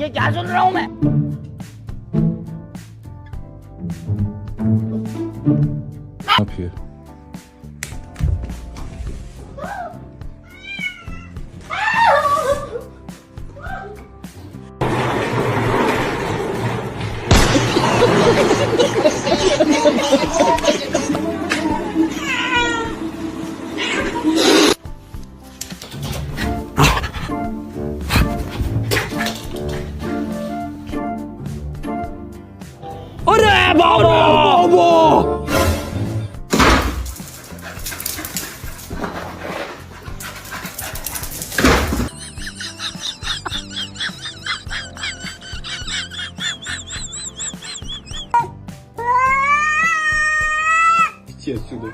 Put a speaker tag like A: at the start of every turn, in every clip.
A: ये क्या सुन रहा हूँ मैं?
B: Up here.
A: अरे बाबा!
B: Иди отсюда.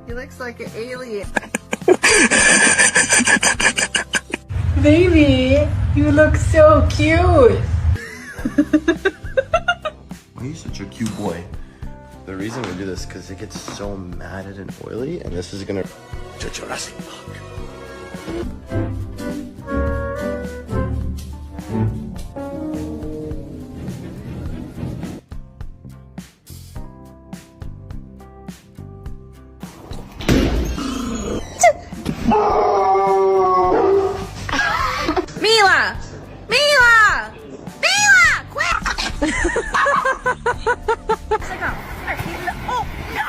C: He looks like an alien.
D: Baby, you look so cute.
E: Why are you such a cute boy? The reason we do this is because it gets so matted and oily, and this is gonna to Jurassic Park.
C: Mila! Mila! Mila! Quick! Oh, no!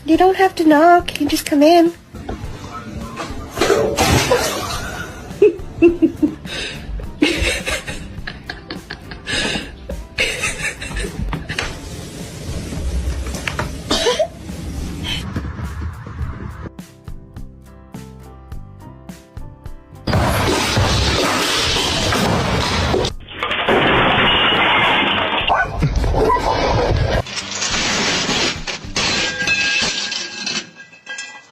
D: You don't have to knock. You can just come in.